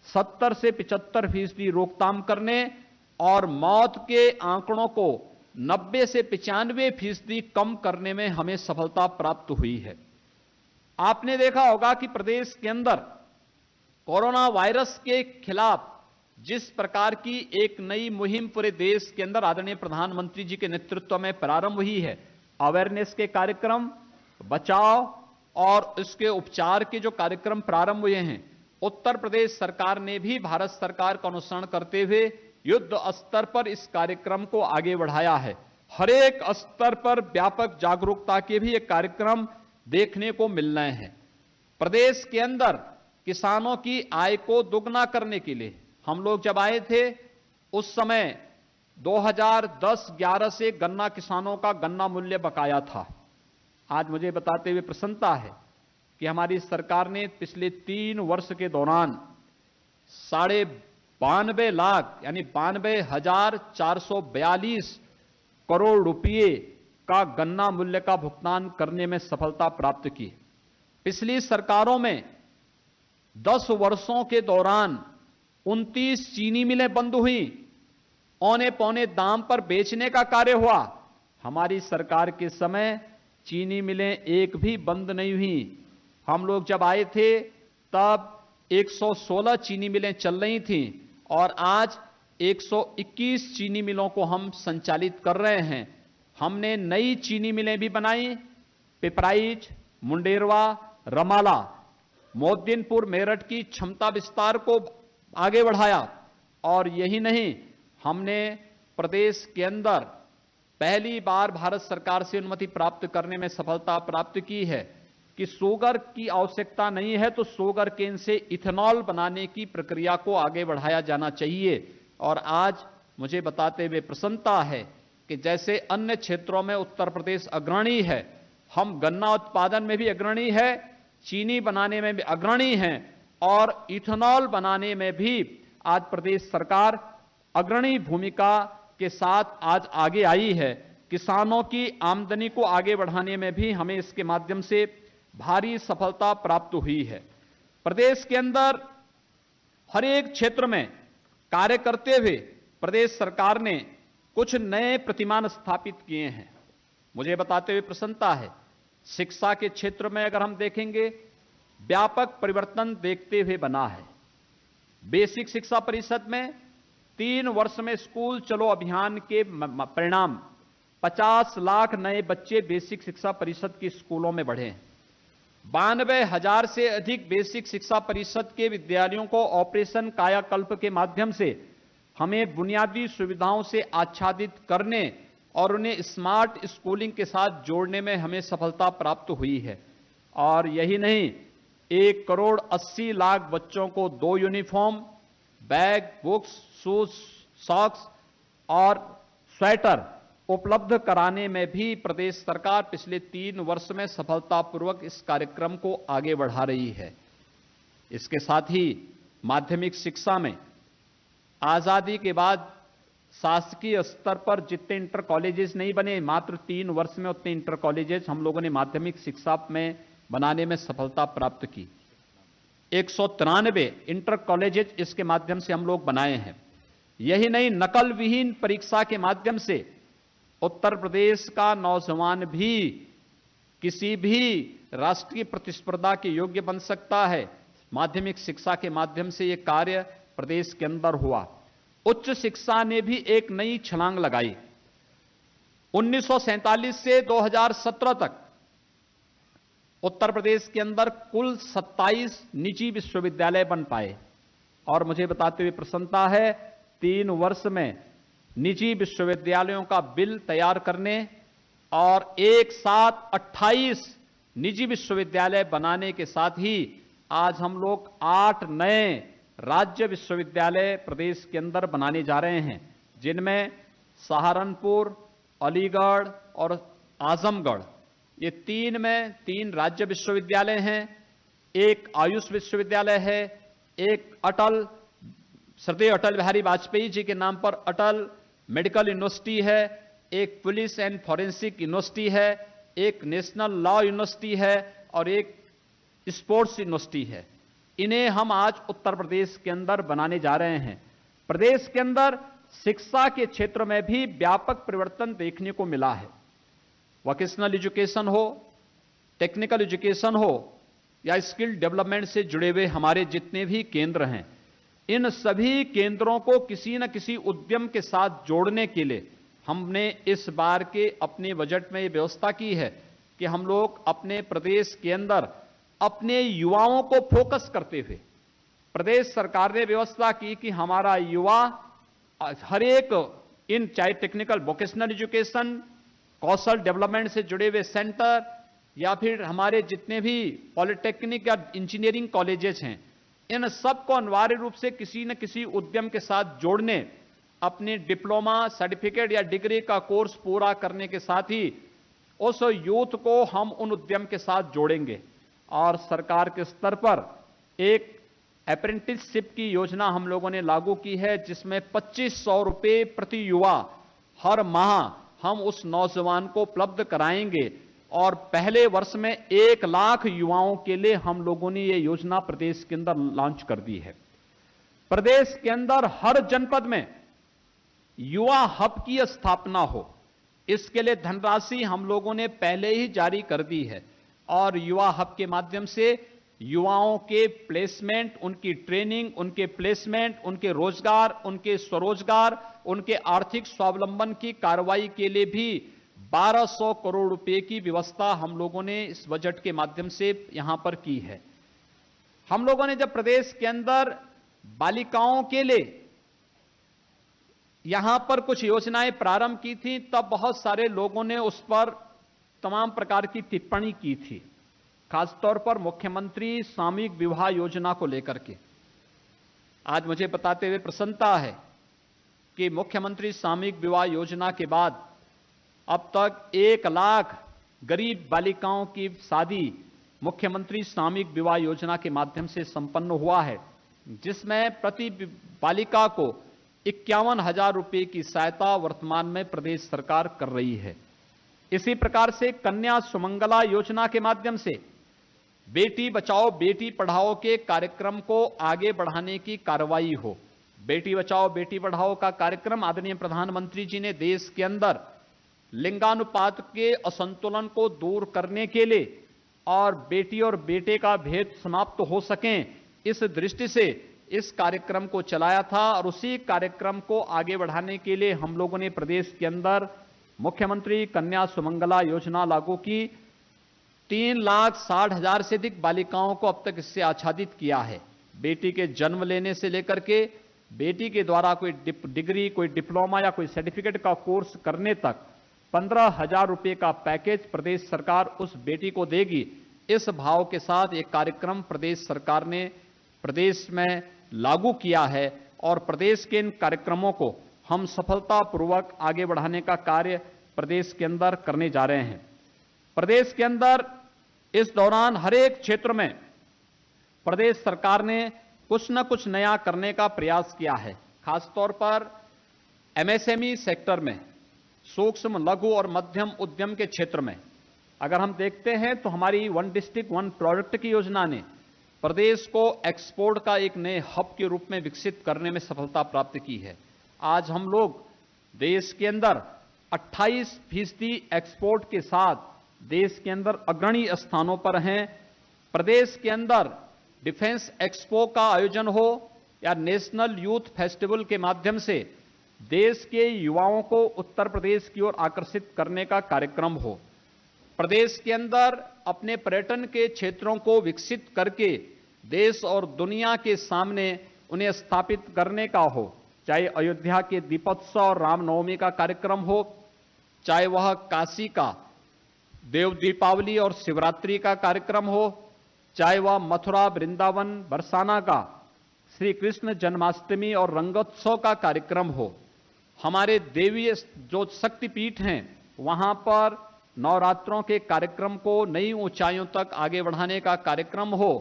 A: 70 से 75% रोकथाम करने और मौत के आंकड़ों को 90 से 95% कम करने में हमें सफलता प्राप्त हुई है। आपने देखा होगा कि प्रदेश के अंदर कोरोना वायरस के खिलाफ जिस प्रकार की एक नई मुहिम पूरे देश के अंदर आदरणीय प्रधानमंत्री जी के नेतृत्व में प्रारंभ हुई है, अवेयरनेस के कार्यक्रम, बचाव और इसके उपचार के जो कार्यक्रम प्रारंभ हुए हैं, उत्तर प्रदेश सरकार ने भी भारत सरकार का अनुसरण करते हुए युद्ध स्तर पर इस कार्यक्रम को आगे बढ़ाया है। हर एक स्तर पर व्यापक जागरूकता के भी एक कार्यक्रम देखने को मिल रहे हैं। प्रदेश के अंदर किसानों की आय को दोगुना करने के लिए हम लोग जब आए थे, उस समय 2010-11 से गन्ना किसानों का गन्ना मूल्य बकाया था। आज मुझे बताते हुए प्रसन्नता है कि हमारी सरकार ने पिछले 3 वर्ष के दौरान 92 लाख यानी 92,442 करोड़ रुपए का गन्ना मूल्य का भुगतान करने में सफलता प्राप्त की। पिछली सरकारों में 10 वर्षों के दौरान 29 चीनी मिलें बंद हुई, औने पौने दाम पर बेचने का कार्य हुआ। हमारी सरकार के समय चीनी मिलें एक भी बंद नहीं हुई। हम लोग जब आए थे तब 116 चीनी मिलें चल रही थीं और आज 121 चीनी मिलों को हम संचालित कर रहे हैं। हमने नई चीनी मिलें भी बनाई, पिपराइच, मुंडेरवा, रमाला, मोहद्दीनपुर, मेरठ की क्षमता विस्तार को आगे बढ़ाया। और यही नहीं, हमने प्रदेश के अंदर पहली बार भारत सरकार से अनुमति प्राप्त करने में सफलता प्राप्त की है कि शुगर की आवश्यकता नहीं है तो शुगर केन से इथेनॉल बनाने की प्रक्रिया को आगे बढ़ाया जाना चाहिए। और आज मुझे बताते हुए प्रसन्नता है कि जैसे अन्य क्षेत्रों में उत्तर प्रदेश अग्रणी है, हम गन्ना उत्पादन में भी अग्रणी है, चीनी बनाने में भी अग्रणी हैं और इथेनॉल बनाने में भी आज प्रदेश सरकार अग्रणी भूमिका के साथ आज आगे आई है। किसानों की आमदनी को आगे बढ़ाने में भी हमें इसके माध्यम से भारी सफलता प्राप्त हुई है। प्रदेश के अंदर हर एक क्षेत्र में कार्य करते हुए प्रदेश सरकार ने कुछ नए प्रतिमान स्थापित किए हैं। मुझे बताते हुए प्रसन्नता है, शिक्षा के क्षेत्र में अगर हम देखेंगे व्यापक परिवर्तन देखते हुए बना है। बेसिक शिक्षा परिषद में 3 वर्ष में स्कूल चलो अभियान के परिणाम 50 लाख नए बच्चे बेसिक शिक्षा परिषद की स्कूलों में बढ़े। 92,000 से अधिक बेसिक शिक्षा परिषद के विद्यालयों को ऑपरेशन कायाकल्प के माध्यम से हमें बुनियादी सुविधाओं से आच्छादित करने और उन्हें स्मार्ट स्कूलिंग के साथ जोड़ने में हमें सफलता प्राप्त हुई है। और यही नहीं, 1,80,00,000 बच्चों को 2 uniform, bag, books, shoes, socks और स्वेटर उपलब्ध कराने में भी प्रदेश सरकार पिछले 3 वर्ष में सफलतापूर्वक इस कार्यक्रम को आगे बढ़ा रही है। इसके साथ ही माध्यमिक शिक्षा में आजादी के बाद शासकीय स्तर पर जितने इंटर कॉलेजेस नहीं बने, मात्र 3 वर्ष में उतने इंटर कॉलेजेस हम लोगों ने माध्यमिक शिक्षा में बनाने में सफलता प्राप्त की। 193 इंटर कॉलेजेस इसके माध्यम से हम लोग बनाए हैं। यही नहीं, नकल विहीन परीक्षा के माध्यम से उत्तर प्रदेश का नौजवान भी किसी भी राष्ट्रीय प्रतिस्पर्धा के योग्य बन सकता है। माध्यमिक शिक्षा के माध्यम से यह कार्य प्रदेश के अंदर हुआ। उच्च शिक्षा ने भी एक नई छलांग लगाई। 1947 से 2017 तक उत्तर प्रदेश के अंदर कुल 27 निजी विश्वविद्यालय बन पाए। और मुझे बताते हुए प्रसन्नता है, 3 वर्ष में निजी विश्वविद्यालयों का बिल तैयार करने और एक साथ 28 निजी विश्वविद्यालय बनाने के साथ ही आज हम लोग 8 नए राज्य विश्वविद्यालय प्रदेश के अंदर बनाने जा रहे हैं, जिनमें सहारनपुर, अलीगढ़ और आजमगढ़, ये 3 राज्य विश्वविद्यालय हैं। एक आयुष विश्वविद्यालय है, एक श्रद्धेय अटल बिहारी वाजपेयी जी के नाम पर अटल मेडिकल यूनिवर्सिटी है, एक पुलिस एंड फॉरेंसिक यूनिवर्सिटी है, एक नेशनल लॉ यूनिवर्सिटी है और एक स्पोर्ट्स यूनिवर्सिटी है। इन्हें हम आज उत्तर प्रदेश के अंदर बनाने जा रहे हैं। प्रदेश के अंदर शिक्षा के क्षेत्र में भी व्यापक परिवर्तन देखने को मिला है। वोकेशनल एजुकेशन हो, टेक्निकल एजुकेशन हो या स्किल डेवलपमेंट से जुड़े हुए हमारे जितने भी केंद्र हैं, इन सभी केंद्रों को किसी न किसी उद्यम के साथ जोड़ने के लिए हमने इस बार के अपने बजट में ये व्यवस्था की है कि हम लोग अपने प्रदेश के अंदर अपने युवाओं को फोकस करते हुए प्रदेश सरकार ने व्यवस्था की कि हमारा युवा हर एक इन चाहे टेक्निकल वोकेशनल एजुकेशन, कौशल डेवलपमेंट से जुड़े हुए सेंटर या फिर हमारे जितने भी पॉलिटेक्निक या इंजीनियरिंग कॉलेजेस हैं, इन सबको अनिवार्य रूप से किसी न किसी उद्यम के साथ जोड़ने, अपने डिप्लोमा, सर्टिफिकेट या डिग्री का कोर्स पूरा करने के साथ ही उस यूथ को हम उन उद्यम के साथ जोड़ेंगे। और सरकार के स्तर पर एक अप्रेंटिसशिप की योजना हम लोगों ने लागू की है, जिसमें 2500 रुपये प्रति युवा हर माह हम उस नौजवान को उपलब्ध कराएंगे और पहले वर्ष में 1 लाख युवाओं के लिए हम लोगों ने ये योजना प्रदेश के अंदर लॉन्च कर दी है। प्रदेश के अंदर हर जनपद में युवा हब की स्थापना हो, इसके लिए धनराशि हम लोगों ने पहले ही जारी कर दी है और युवा हब के माध्यम से युवाओं के प्लेसमेंट, उनकी ट्रेनिंग, उनके प्लेसमेंट, उनके रोजगार, उनके स्वरोजगार, उनके आर्थिक स्वावलंबन की कार्रवाई के लिए भी 1200 करोड़ रुपए की व्यवस्था हम लोगों ने इस बजट के माध्यम से यहां पर की है। हम लोगों ने जब प्रदेश के अंदर बालिकाओं के लिए यहां पर कुछ योजनाएं प्रारंभ की थी, तब बहुत सारे लोगों ने उस पर तमाम प्रकार की टिप्पणी की थी, खासतौर पर मुख्यमंत्री सामूहिक विवाह योजना को लेकर के। आज मुझे बताते हुए प्रसन्नता है कि मुख्यमंत्री सामूहिक विवाह योजना के बाद अब तक 1 लाख गरीब बालिकाओं की शादी मुख्यमंत्री सामूहिक विवाह योजना के माध्यम से संपन्न हुआ है, जिसमें प्रति बालिका को 51,000 रुपये की सहायता वर्तमान में प्रदेश सरकार कर रही है। इसी प्रकार से कन्या सुमंगला योजना के माध्यम से बेटी बचाओ बेटी पढ़ाओ के कार्यक्रम को आगे बढ़ाने की कार्रवाई हो। बेटी बचाओ बेटी पढ़ाओ का कार्यक्रम आदरणीय प्रधानमंत्री जी ने देश के अंदर लिंगानुपात के असंतुलन को दूर करने के लिए और बेटी और बेटे का भेद समाप्त हो सकें, इस दृष्टि से इस कार्यक्रम को चलाया था और उसी कार्यक्रम को आगे बढ़ाने के लिए हम लोगों ने प्रदेश के अंदर मुख्यमंत्री कन्या सुमंगला योजना लागू की। 3,60,000 से अधिक बालिकाओं को अब तक इससे आच्छादित किया है। बेटी के जन्म लेने से लेकर के बेटी के द्वारा कोई डिग्री, कोई डिप्लोमा या कोई सर्टिफिकेट का कोर्स करने तक 15,000 रुपये का पैकेज प्रदेश सरकार उस बेटी को देगी। इस भाव के साथ एक कार्यक्रम प्रदेश सरकार ने प्रदेश में लागू किया है और प्रदेश के इन कार्यक्रमों को हम सफलतापूर्वक आगे बढ़ाने का कार्य प्रदेश के अंदर करने जा रहे हैं। प्रदेश के अंदर इस दौरान हर एक क्षेत्र में प्रदेश सरकार ने कुछ न कुछ नया करने का प्रयास किया है। खासतौर पर एमएसएमई सेक्टर में, सूक्ष्म लघु और मध्यम उद्यम के क्षेत्र में अगर हम देखते हैं तो हमारी 1 डिस्ट्रिक्ट 1 प्रोडक्ट की योजना ने प्रदेश को एक्सपोर्ट का एक नए हब के रूप में विकसित करने में सफलता प्राप्त की है। आज हम लोग देश के अंदर 28% एक्सपोर्ट के साथ देश के अंदर अग्रणी स्थानों पर हैं। प्रदेश के अंदर डिफेंस एक्सपो का आयोजन हो या नेशनल यूथ फेस्टिवल के माध्यम से देश के युवाओं को उत्तर प्रदेश की ओर आकर्षित करने का कार्यक्रम हो, प्रदेश के अंदर अपने पर्यटन के क्षेत्रों को विकसित करके देश और दुनिया के सामने उन्हें स्थापित करने का हो, चाहे अयोध्या के दीपोत्सव और रामनवमी का कार्यक्रम हो, चाहे वह काशी का देव दीपावली और शिवरात्रि का कार्यक्रम हो, चाहे वह मथुरा, वृंदावन, बरसाना का श्री कृष्ण जन्माष्टमी और रंगोत्सव का कार्यक्रम हो, हमारे देवीय जो शक्तिपीठ हैं वहां पर नवरात्रों के कार्यक्रम को नई ऊंचाइयों तक आगे बढ़ाने का कार्यक्रम हो,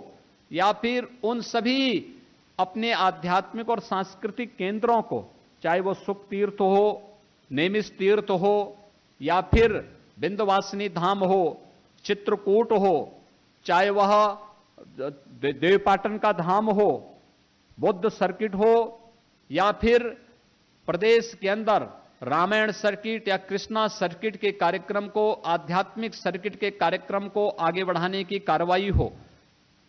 A: या फिर उन सभी अपने आध्यात्मिक और सांस्कृतिक केंद्रों को, चाहे वो सुख तीर्थ हो, नेमिष तीर्थ हो या फिर विंध्यवासिनी धाम हो, चित्रकूट हो, चाहे वह देवपाटन का धाम हो, बुद्ध सर्किट हो या फिर प्रदेश के अंदर रामायण सर्किट या कृष्णा सर्किट के कार्यक्रम को, आध्यात्मिक सर्किट के कार्यक्रम को आगे बढ़ाने की कार्रवाई हो।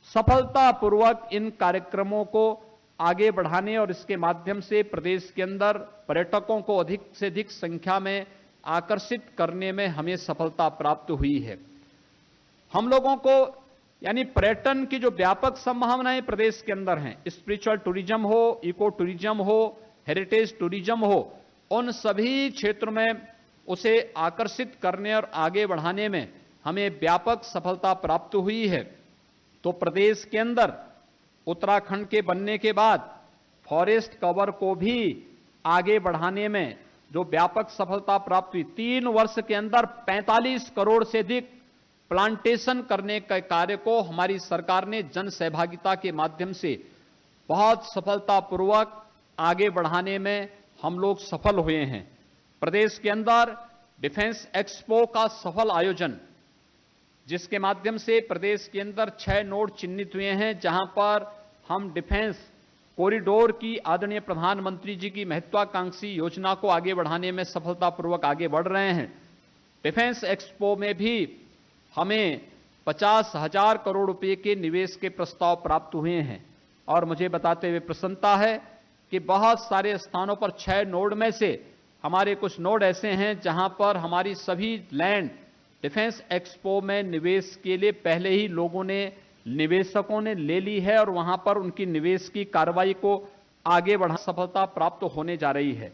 A: सफलतापूर्वक इन कार्यक्रमों को आगे बढ़ाने और इसके माध्यम से प्रदेश के अंदर पर्यटकों को अधिक से अधिक संख्या में आकर्षित करने में हमें सफलता प्राप्त हुई है। हम लोगों को यानी पर्यटन की जो व्यापक संभावनाएं प्रदेश के अंदर हैं, स्पिरिचुअल टूरिज्म हो, इको टूरिज्म हो, हेरिटेज टूरिज्म हो, उन सभी क्षेत्रों में उसे आकर्षित करने और आगे बढ़ाने में हमें व्यापक सफलता प्राप्त हुई है। तो प्रदेश के अंदर उत्तराखंड के बनने के बाद फॉरेस्ट कवर को भी आगे बढ़ाने में जो व्यापक सफलता प्राप्त हुई, 3 वर्ष के अंदर 45 करोड़ से अधिक प्लांटेशन करने के कार्य को हमारी सरकार ने जन सहभागिता के माध्यम से बहुत सफलतापूर्वक आगे बढ़ाने में हम लोग सफल हुए हैं। प्रदेश के अंदर डिफेंस एक्सपो का सफल आयोजन, जिसके माध्यम से प्रदेश के अंदर 6 नोड चिन्हित हुए हैं, जहां पर हम डिफेंस कॉरिडोर की आदरणीय प्रधानमंत्री जी की महत्वाकांक्षी योजना को आगे बढ़ाने में सफलतापूर्वक आगे बढ़ रहे हैं। डिफेंस एक्सपो में भी हमें 50,000 करोड़ रुपए के निवेश के प्रस्ताव प्राप्त हुए हैं और मुझे बताते हुए प्रसन्नता है कि बहुत सारे स्थानों पर 6 नोड में से हमारे कुछ नोड ऐसे हैं जहां पर हमारी सभी लैंड डिफेंस एक्सपो में निवेश के लिए पहले ही निवेशकों ने ले ली है और वहां पर उनकी निवेश की कार्रवाई को आगे बढ़ा सफलता प्राप्त होने जा रही है।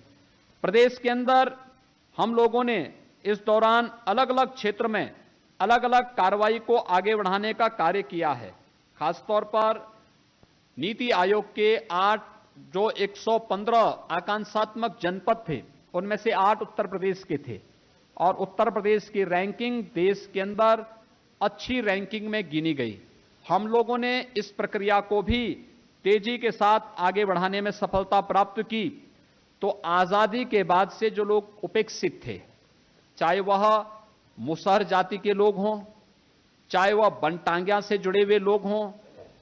A: प्रदेश के अंदर हम लोगों ने इस दौरान अलग अलग क्षेत्र में अलग अलग कार्रवाई को आगे बढ़ाने का कार्य किया है। खासतौर पर नीति आयोग के 115 आकांक्षात्मक जनपद थे, उनमें से 8 उत्तर प्रदेश के थे और उत्तर प्रदेश की रैंकिंग देश के अंदर अच्छी रैंकिंग में गिनी गई। हम लोगों ने इस प्रक्रिया को भी तेजी के साथ आगे बढ़ाने में सफलता प्राप्त की। तो आजादी के बाद से जो लोग उपेक्षित थे, चाहे वह मुसहर जाति के लोग हों, चाहे वह बनटांगिया से जुड़े हुए लोग हों,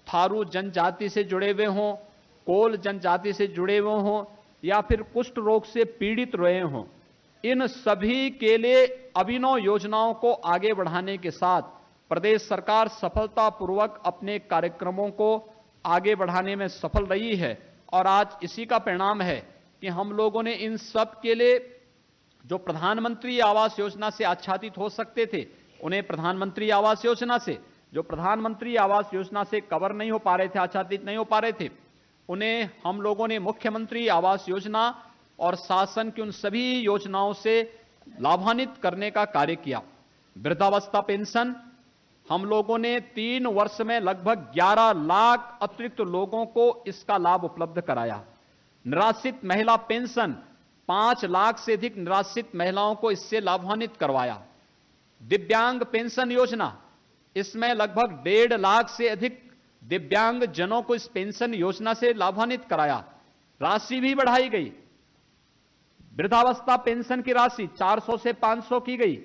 A: थारू जनजाति से जुड़े हुए हों, कोल जनजाति से जुड़े हुए हों या फिर कुष्ठ रोग से पीड़ित रहे हों, इन सभी के लिए अभिनव योजनाओं को आगे बढ़ाने के साथ प्रदेश सरकार सफलतापूर्वक अपने कार्यक्रमों को आगे बढ़ाने में सफल रही है। और आज इसी का परिणाम है कि हम लोगों ने इन सब के लिए जो प्रधानमंत्री आवास योजना से आच्छादित हो सकते थे, उन्हें प्रधानमंत्री आवास योजना से, जो प्रधानमंत्री आवास योजना से कवर नहीं हो पा रहे थे, आच्छादित नहीं हो पा रहे थे, उन्हें हम लोगों ने मुख्यमंत्री आवास योजना और शासन की उन सभी योजनाओं से लाभान्वित करने का कार्य किया। वृद्धावस्था पेंशन हम लोगों ने 3 वर्ष में लगभग 11 लाख अतिरिक्त लोगों को इसका लाभ उपलब्ध कराया। निराश्रित महिला पेंशन 5 लाख से अधिक निराश्रित महिलाओं को इससे लाभान्वित करवाया। दिव्यांग पेंशन योजना, इसमें लगभग 1.5 लाख से अधिक दिव्यांग जनों को इस पेंशन योजना से लाभान्वित कराया। राशि भी बढ़ाई गई। वृद्धावस्था पेंशन की राशि 400 से 500 की गई।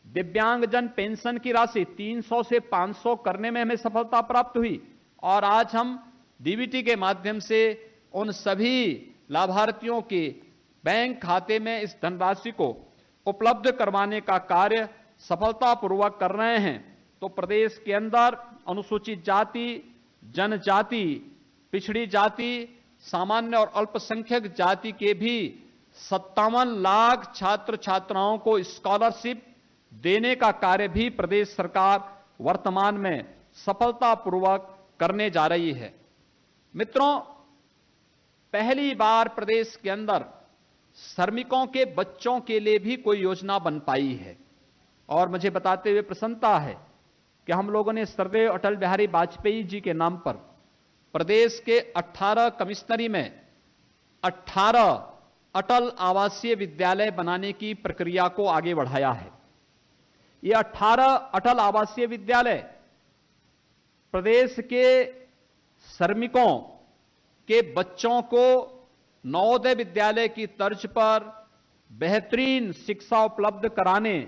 A: दिव्यांगजन पेंशन की राशि 300 से 500 करने में हमें सफलता प्राप्त हुई और आज हम डीबीटी के माध्यम से उन सभी लाभार्थियों के बैंक खाते में इस धनराशि को उपलब्ध करवाने का कार्य सफलतापूर्वक कर रहे हैं। तो प्रदेश के अंदर अनुसूचित जाति, जनजाति, पिछड़ी जाति, सामान्य और अल्पसंख्यक जाति के भी 57 लाख छात्र छात्राओं को स्कॉलरशिप देने का कार्य भी प्रदेश सरकार वर्तमान में सफलतापूर्वक करने जा रही है। मित्रों, पहली बार प्रदेश के अंदर श्रमिकों के बच्चों के लिए भी कोई योजना बन पाई है और मुझे बताते हुए प्रसन्नता है कि हम लोगों ने स्वर्गीय अटल बिहारी वाजपेयी जी के नाम पर प्रदेश के 18 कमिश्नरी में 18 अटल आवासीय विद्यालय बनाने की प्रक्रिया को आगे बढ़ाया है। ये 18 अटल आवासीय विद्यालय प्रदेश के श्रमिकों के बच्चों को नवोदय विद्यालय की तर्ज पर बेहतरीन शिक्षा उपलब्ध कराने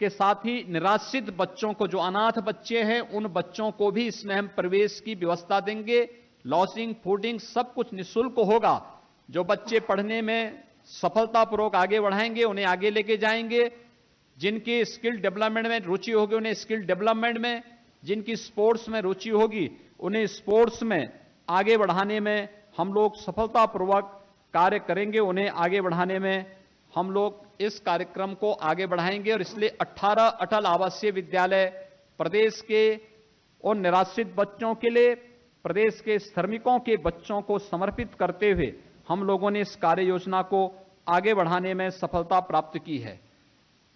A: के साथ ही निराश्रित बच्चों को, जो अनाथ बच्चे हैं, उन बच्चों को भी इसमें हम प्रवेश की व्यवस्था देंगे। लॉजिंग, फूडिंग सब कुछ निःशुल्क होगा। जो बच्चे पढ़ने में सफलतापूर्वक आगे बढ़ाएंगे, उन्हें आगे लेके जाएंगे। जिनकी स्किल डेवलपमेंट में रुचि होगी उन्हें स्किल डेवलपमेंट में, जिनकी स्पोर्ट्स में रुचि होगी उन्हें स्पोर्ट्स में आगे बढ़ाने में हम लोग सफलतापूर्वक कार्य करेंगे, उन्हें आगे बढ़ाने में हम लोग इस कार्यक्रम को आगे बढ़ाएंगे। और इसलिए 18 अटल आवासीय विद्यालय प्रदेश के उन निराश्रित बच्चों के लिए, प्रदेश के श्रमिकों के बच्चों को समर्पित करते हुए हम लोगों ने इस कार्य योजना को आगे बढ़ाने में सफलता प्राप्त की है।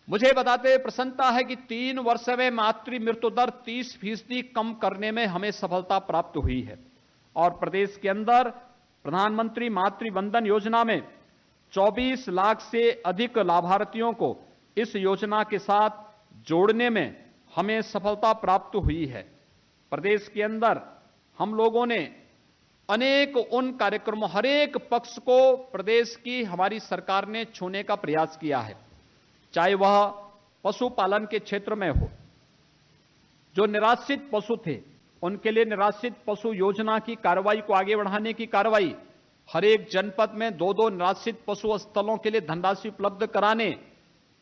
A: मुझे बताते हुए प्रसन्नता है कि 3 वर्ष में मातृ मृत्यु दर 30% कम करने में हमें सफलता प्राप्त हुई है। और प्रदेश के अंदर प्रधानमंत्री मातृ वंदन योजना में 24 लाख से अधिक लाभार्थियों को इस योजना के साथ जोड़ने में हमें सफलता प्राप्त हुई है। प्रदेश के अंदर हम लोगों ने अनेक उन कार्यक्रमों, हर एक पक्ष को प्रदेश की हमारी सरकार ने छूने का प्रयास किया है, चाहे वह पशुपालन के क्षेत्र में हो। जो निराश्रित पशु थे उनके लिए निराश्रित पशु योजना की कार्रवाई को आगे बढ़ाने की कार्रवाई, हर एक जनपद में 2-2 निराश्रित पशु स्थलों के लिए धनराशि उपलब्ध कराने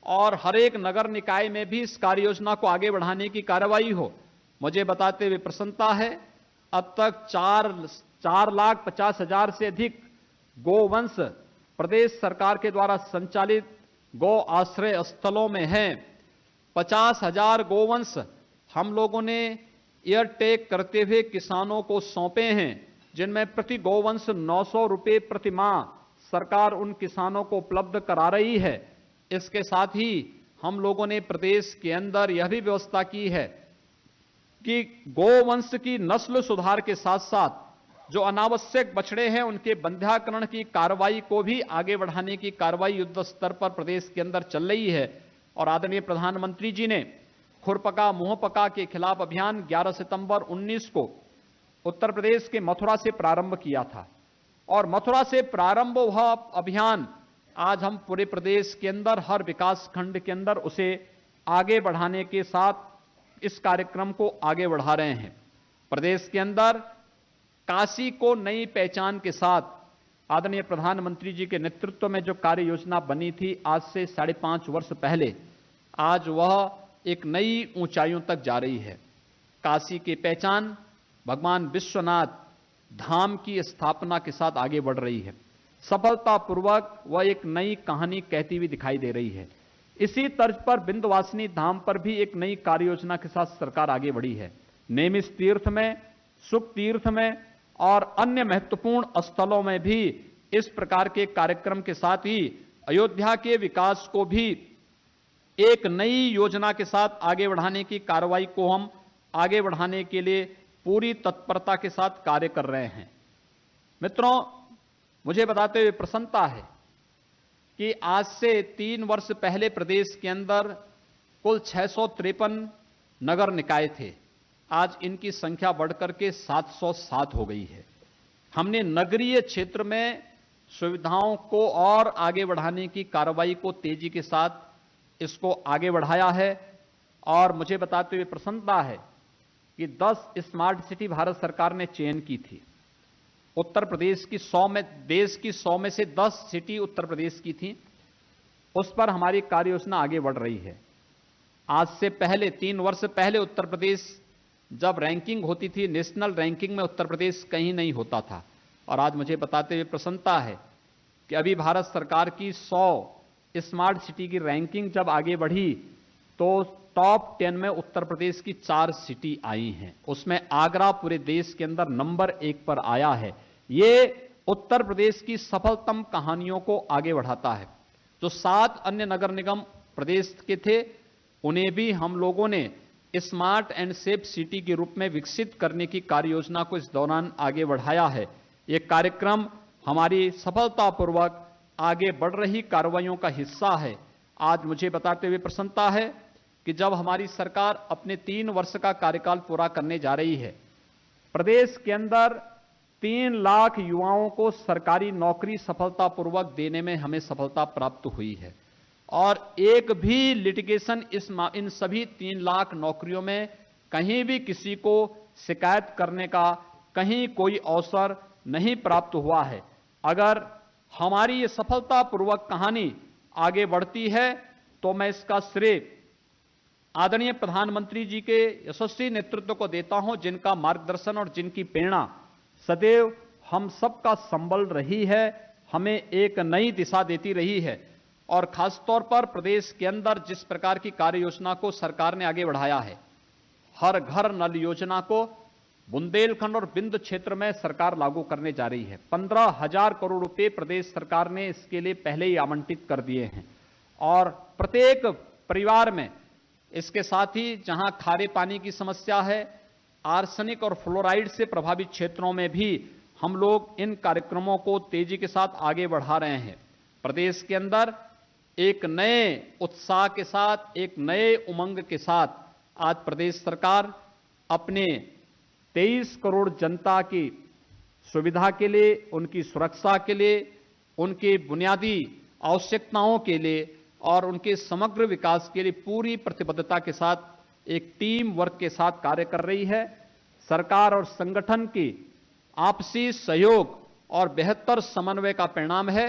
A: और हर एक नगर निकाय में भी इस कार्य योजना को आगे बढ़ाने की कार्रवाई हो। मुझे बताते हुए प्रसन्नता है, अब तक 4,50,000 से अधिक गोवंश प्रदेश सरकार के द्वारा संचालित गौ आश्रय स्थलों में हैं। 50,000 गोवंश हम लोगों ने एयरटेक करते हुए किसानों को सौंपे हैं, जिनमें प्रति गोवंश 900 रुपये प्रति माह सरकार उन किसानों को उपलब्ध करा रही है। इसके साथ ही हम लोगों ने प्रदेश के अंदर यह भी व्यवस्था की है कि गोवंश की नस्ल सुधार के साथ साथ जो अनावश्यक बछड़े हैं उनके बंध्याकरण की कार्रवाई को भी आगे बढ़ाने की कार्रवाई युद्ध स्तर पर प्रदेश के अंदर चल रही है। और आदरणीय प्रधानमंत्री जी ने खुरपका मुंहपका के खिलाफ अभियान 11 सितंबर 19 को उत्तर प्रदेश के मथुरा से प्रारंभ किया था। और मथुरा से प्रारंभ हुआ अभियान आज हम पूरे प्रदेश के अंदर हर विकास खंड के अंदर उसे आगे बढ़ाने के साथ इस कार्यक्रम को आगे बढ़ा रहे हैं। प्रदेश के अंदर काशी को नई पहचान के साथ आदरणीय प्रधानमंत्री जी के नेतृत्व में जो कार्य योजना बनी थी आज से 5.5 वर्ष पहले, आज वह एक नई ऊंचाइयों तक जा रही है। काशी की पहचान भगवान विश्वनाथ धाम की स्थापना के साथ आगे बढ़ रही है। सफलतापूर्वक वह एक नई कहानी कहती हुई दिखाई दे रही है। इसी तर्ज पर विंध्यवासिनी धाम पर भी एक नई कार्य योजना के साथ सरकार आगे बढ़ी है। नेमिष तीर्थ में, सुख तीर्थ में और अन्य महत्वपूर्ण स्थलों में भी इस प्रकार के कार्यक्रम के साथ ही अयोध्या के विकास को भी एक नई योजना के साथ आगे बढ़ाने की कार्रवाई को हम आगे बढ़ाने के लिए पूरी तत्परता के साथ कार्य कर रहे हैं। मित्रों, मुझे बताते हुए प्रसन्नता है कि आज से 3 वर्ष पहले प्रदेश के अंदर कुल 653 नगर निकाय थे। आज इनकी संख्या बढ़कर के 707 हो गई है। हमने नगरीय क्षेत्र में सुविधाओं को और आगे बढ़ाने की कार्रवाई को तेजी के साथ इसको आगे बढ़ाया है। और मुझे बताते हुए प्रसन्नता है कि 10 स्मार्ट सिटी भारत सरकार ने चयन की थी। उत्तर प्रदेश की 100 में, देश की 100 में से 10 सिटी उत्तर प्रदेश की थी। उस पर हमारी कार्य योजना आगे बढ़ रही है। आज से पहले 3 वर्ष पहले उत्तर प्रदेश जब रैंकिंग होती थी, नेशनल रैंकिंग में उत्तर प्रदेश कहीं नहीं होता था। और आज मुझे बताते हुए प्रसन्नता है कि अभी भारत सरकार की 100 स्मार्ट सिटी की रैंकिंग जब आगे बढ़ी तो टॉप 10 में उत्तर प्रदेश की 4 सिटी आई हैं। उसमें आगरा पूरे देश के अंदर नंबर 1 पर आया है। ये उत्तर प्रदेश की सफलतम कहानियों को आगे बढ़ाता है। जो 7 अन्य नगर निगम प्रदेश के थे उन्हें भी हम लोगों ने स्मार्ट एंड सेफ सिटी के रूप में विकसित करने की कार्य योजना को इस दौरान आगे बढ़ाया है। ये कार्यक्रम हमारी सफलतापूर्वक आगे बढ़ रही कार्रवाइयों का हिस्सा है। आज मुझे बताते हुए प्रसन्नता है कि जब हमारी सरकार अपने 3 वर्ष का कार्यकाल पूरा करने जा रही है, प्रदेश के अंदर 3 लाख युवाओं को सरकारी नौकरी सफलतापूर्वक देने में हमें सफलता प्राप्त हुई है। और एक भी लिटिगेशन इन सभी 3 लाख नौकरियों में कहीं भी किसी को शिकायत करने का कहीं कोई अवसर नहीं प्राप्त हुआ है। अगर हमारी ये सफलतापूर्वक कहानी आगे बढ़ती है तो मैं इसका श्रेय आदरणीय प्रधानमंत्री जी के यशस्वी नेतृत्व को देता हूं, जिनका मार्गदर्शन और जिनकी प्रेरणा सदैव हम सबका संबल रही है, हमें एक नई दिशा देती रही है। और खासतौर पर प्रदेश के अंदर जिस प्रकार की कार्य योजना को सरकार ने आगे बढ़ाया है, हर घर नल योजना को बुंदेलखंड और बिंद क्षेत्र में सरकार लागू करने जा रही है। 15,000 करोड़ रुपए प्रदेश सरकार ने इसके लिए पहले ही आवंटित कर दिए हैं और प्रत्येक परिवार में, इसके साथ ही जहां खारे पानी की समस्या है, आर्सेनिक और फ्लोराइड से प्रभावित क्षेत्रों में भी हम लोग इन कार्यक्रमों को तेजी के साथ आगे बढ़ा रहे हैं। प्रदेश के अंदर एक नए उत्साह के साथ, एक नए उमंग के साथ आज प्रदेश सरकार अपने 23 करोड़ जनता की सुविधा के लिए, उनकी सुरक्षा के लिए, उनके बुनियादी आवश्यकताओं के लिए और उनके समग्र विकास के लिए पूरी प्रतिबद्धता के साथ एक टीम वर्क के साथ कार्य कर रही है। सरकार और संगठन की आपसी सहयोग और बेहतर समन्वय का परिणाम है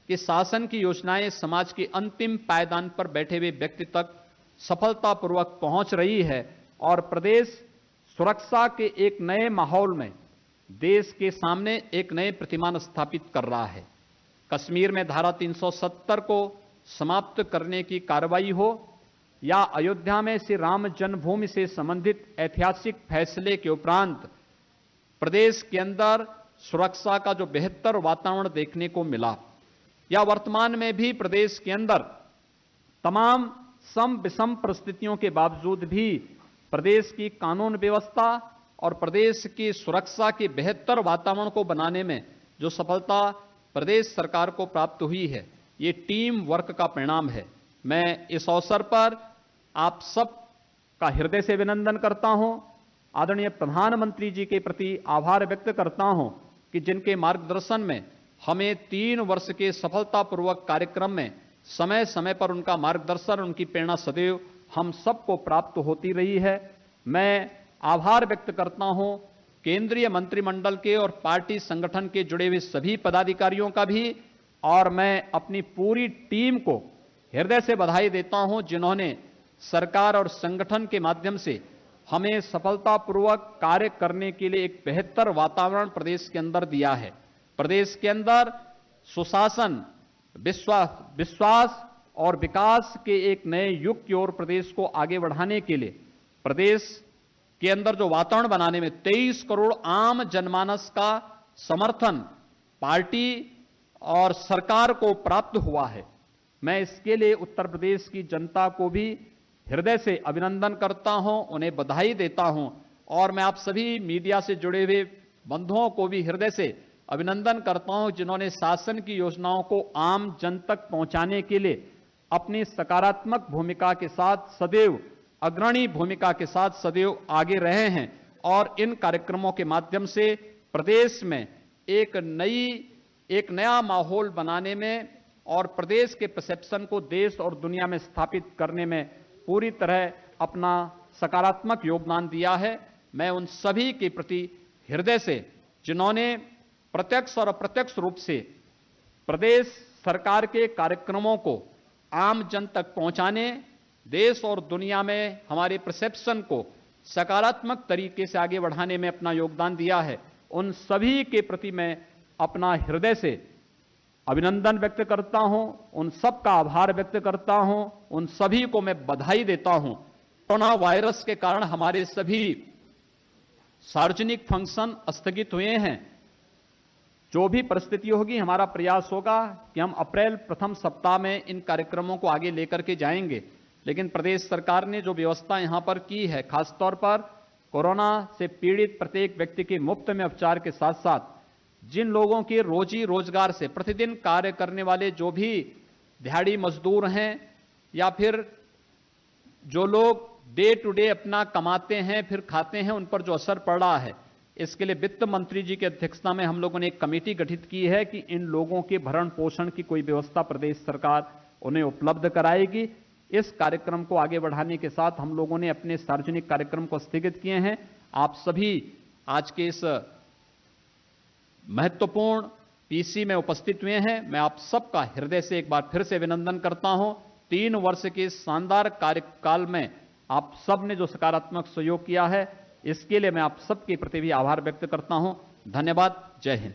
A: कि शासन की योजनाएं समाज के अंतिम पायदान पर बैठे हुए व्यक्ति तक सफलतापूर्वक पहुंच रही है और प्रदेश सुरक्षा के एक नए माहौल में देश के सामने एक नए प्रतिमान स्थापित कर रहा है। कश्मीर में धारा 370 को समाप्त करने की कार्रवाई हो या अयोध्या में श्री राम जन्मभूमि से संबंधित ऐतिहासिक फैसले के उपरांत प्रदेश के अंदर सुरक्षा का जो बेहतर वातावरण देखने को मिला, या वर्तमान में भी प्रदेश के अंदर तमाम सम विषम परिस्थितियों के बावजूद भी प्रदेश की कानून व्यवस्था और प्रदेश की सुरक्षा के बेहतर वातावरण को बनाने में जो सफलता प्रदेश सरकार को प्राप्त हुई है, ये टीम वर्क का परिणाम है। मैं इस अवसर पर आप सब का हृदय से अभिनंदन करता हूं, आदरणीय प्रधानमंत्री जी के प्रति आभार व्यक्त करता हूं कि जिनके मार्गदर्शन में हमें 3 वर्ष के सफलतापूर्वक कार्यक्रम में समय समय पर उनका मार्गदर्शन, उनकी प्रेरणा सदैव हम सबको प्राप्त होती रही है। मैं आभार व्यक्त करता हूं केंद्रीय मंत्रिमंडल के और पार्टी संगठन के जुड़े हुए सभी पदाधिकारियों का भी, और मैं अपनी पूरी टीम को हृदय से बधाई देता हूं जिन्होंने सरकार और संगठन के माध्यम से हमें सफलतापूर्वक कार्य करने के लिए एक बेहतर वातावरण प्रदेश के अंदर दिया है। प्रदेश के अंदर सुशासन, विश्वास और विकास के एक नए युग की ओर प्रदेश को आगे बढ़ाने के लिए प्रदेश के अंदर जो वातावरण बनाने में 23 करोड़ आम जनमानस का समर्थन पार्टी और सरकार को प्राप्त हुआ है। मैं इसके लिए उत्तर प्रदेश की जनता को भी हृदय से अभिनंदन करता हूं, उन्हें बधाई देता हूं और मैं आप सभी मीडिया से जुड़े हुए बंधुओं को भी हृदय से अभिनंदन करता हूं जिन्होंने शासन की योजनाओं को आम जन तक पहुंचाने के लिए अपनी सकारात्मक भूमिका के साथ सदैव, अग्रणी भूमिका के साथ सदैव आगे रहे हैं और इन कार्यक्रमों के माध्यम से प्रदेश में एक नया माहौल बनाने में और प्रदेश के परसेप्शन को देश और दुनिया में स्थापित करने में पूरी तरह अपना सकारात्मक योगदान दिया है। मैं उन सभी के प्रति हृदय से, जिन्होंने प्रत्यक्ष और अप्रत्यक्ष रूप से प्रदेश सरकार के कार्यक्रमों को आम जन तक पहुंचाने, देश और दुनिया में हमारे परसेप्शन को सकारात्मक तरीके से आगे बढ़ाने में अपना योगदान दिया है, उन सभी के प्रति मैं अपना हृदय से अभिनंदन व्यक्त करता हूं, उन सब का आभार व्यक्त करता हूं, उन सभी को मैं बधाई देता हूं। कोरोना वायरस के कारण हमारे सभी सार्वजनिक फंक्शन स्थगित हुए हैं। जो भी परिस्थिति होगी, हमारा प्रयास होगा कि हम अप्रैल प्रथम सप्ताह में इन कार्यक्रमों को आगे लेकर के जाएंगे, लेकिन प्रदेश सरकार ने जो व्यवस्था यहां पर की है, खासतौर पर कोरोना से पीड़ित प्रत्येक व्यक्ति के मुफ्त में उपचार के साथ साथ जिन लोगों के रोजी रोजगार से प्रतिदिन कार्य करने वाले जो भी दिहाड़ी मजदूर हैं या फिर जो लोग डे टू डे अपना कमाते हैं फिर खाते हैं, उन पर जो असर पड़ रहा है, इसके लिए वित्त मंत्री जी की अध्यक्षता में हम लोगों ने एक कमेटी गठित की है कि इन लोगों के भरण पोषण की कोई व्यवस्था प्रदेश सरकार उन्हें उपलब्ध कराएगी। इस कार्यक्रम को आगे बढ़ाने के साथ हम लोगों ने अपने सार्वजनिक कार्यक्रम को स्थगित किए हैं। आप सभी आज के इस महत्वपूर्ण पीसी में उपस्थित हुए हैं, मैं आप सबका हृदय से एक बार फिर से अभिनंदन करता हूं। 3 वर्ष के इस शानदार कार्यकाल में आप सब ने जो सकारात्मक सहयोग किया है, इसके लिए मैं आप सबके प्रति भी आभार व्यक्त करता हूं। धन्यवाद। जय हिंद।